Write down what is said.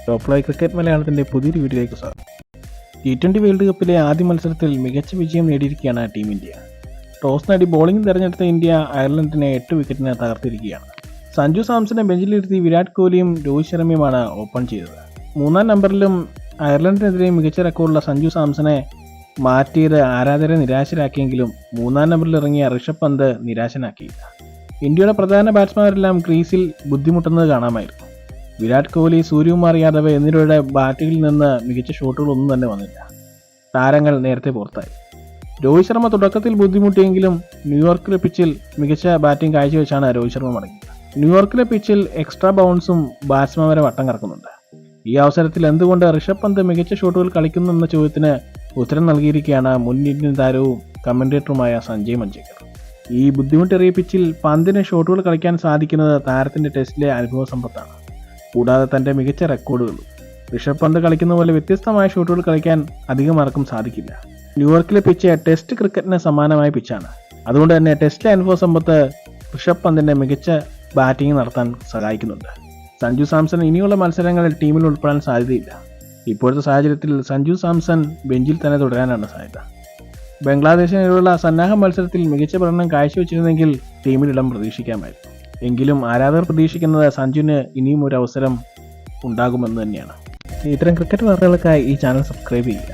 Top live cricket മലയാളത്തിൻ്റെ പുതിയൊരു വീഡിയോയിലേക്ക് സ്വാഗതം. T20 വേൾഡ് കപ്പിലെ ആദ്യ മത്സരത്തിൽ മികച്ച വിജയം നേടിയിരിക്കുകയാണ് ടീം ഇന്ത്യ. ടോസ് നേടി ബോളിംഗ് തിരഞ്ഞെടുത്ത ഇന്ത്യ അയർലൻഡിനെ 8 വിക്കറ്റിന് തകർത്തിരിക്കുകയാണ്. സഞ്ജു സാംസനെ ബെഞ്ചിലിരുത്തി വിരാട് കോഹ്ലിയും രോഹിത് ശർമ്മയുമാണ് ഓപ്പൺ ചെയ്തത്. 3-ാം നമ്പറിലും അയർലൻഡിനെതിരെ മികച്ച റെക്കോർഡുള്ള സഞ്ജു സാംസനെ മാറ്റിയത് ആരാധകരെ നിരാശരാക്കിയെങ്കിലും 3-ാം നമ്പറിൽ ഇറങ്ങിയ ഋഷഭ് പന്ത് നിരാശനാക്കിയില്ല. ഇന്ത്യയുടെ പ്രധാന ബാറ്റ്സ്മാരെല്ലാം ക്രീസിൽ ബുദ്ധിമുട്ടുന്നത് കാണാമായിരുന്നു. വിരാട് കോഹ്ലി, സൂര്യകുമാർ യാദവ് എന്നിവരുടെ ബാറ്റിങ്ങിൽ നിന്ന് മികച്ച ഷോട്ടുകളൊന്നും തന്നെ വന്നില്ല. താരങ്ങൾ നേരത്തെ പുറത്തായി. രോഹിത് ശർമ്മ തുടക്കത്തിൽ ബുദ്ധിമുട്ടിയെങ്കിലും ന്യൂയോർക്കിലെ പിച്ചിൽ മികച്ച ബാറ്റിംഗ് കാഴ്ചവെച്ചാണ് രോഹിത് ശർമ്മ മടങ്ങിയത്. ന്യൂയോർക്കിലെ പിച്ചിൽ എക്സ്ട്രാ ബൗൺസും ബാറ്റ്സ്മാൻമാരെ വട്ടം കറക്കുന്നുണ്ട്. ഈ അവസരത്തിൽ എന്തുകൊണ്ട് ഋഷഭ് പന്ത് മികച്ച ഷോട്ടുകൾ കളിക്കുന്നു എന്ന ചോദ്യത്തിന് ഉത്തരം നൽകിയിരിക്കുകയാണ് മുൻ ഇന്ത്യൻ താരവും കമന്റേറ്ററുമായ സഞ്ജയ് മഞ്ജേക്കർ. ഈ ബുദ്ധിമുട്ടേറിയ പിച്ചിൽ പന്തിന് ഷോട്ടുകൾ കളിക്കാൻ സാധിക്കുന്നത് താരത്തിന്റെ ടെസ്റ്റിലെ അനുഭവ സമ്പത്താണ്. കൂടാതെ തൻ്റെ മികച്ച റെക്കോർഡുകളും. ഋഷഭ് പന്ത് കളിക്കുന്ന പോലെ വ്യത്യസ്തമായ ഷോട്ടുകൾ കളിക്കാൻ അധികം ആർക്കും സാധിക്കില്ല. ന്യൂയോർക്കിലെ പിച്ച് ടെസ്റ്റ് ക്രിക്കറ്റിന് സമാനമായ പിച്ചാണ്. അതുകൊണ്ട് തന്നെ ടെസ്റ്റിലെ അനുഭവ സമ്പത്ത് ഋഷഭ് പന്തിൻ്റെ മികച്ച ബാറ്റിംഗ് നടത്താൻ സഹായിക്കുന്നുണ്ട്. സഞ്ജു സാംസൺ ഇനിയുള്ള മത്സരങ്ങളിൽ ടീമിൽ ഉൾപ്പെടാൻ സാധ്യതയില്ല. ഇപ്പോഴത്തെ സാഹചര്യത്തിൽ സഞ്ജു സാംസൺ ബെഞ്ചിൽ തന്നെ തുടരാനാണ് സാധ്യത. ബംഗ്ലാദേശിനെതിരെയുള്ള സന്നാഹ മത്സരത്തിൽ മികച്ച പ്രകടനം കാഴ്ചവെച്ചിരുന്നെങ്കിൽ ടീമിൽ ഇടം പ്രതീക്ഷിക്കാമായിരുന്നു. എങ്കിലും ആരാധകർ പ്രതീക്ഷിക്കുന്നത് സഞ്ജുവിന് ഇനിയും ഒരു അവസരം ഉണ്ടാകുമെന്ന് തന്നെയാണ്. ഇത്തരം ക്രിക്കറ്റ് വാർത്തകൾക്കായി ഈ ചാനൽ സബ്സ്ക്രൈബ് ചെയ്യുക.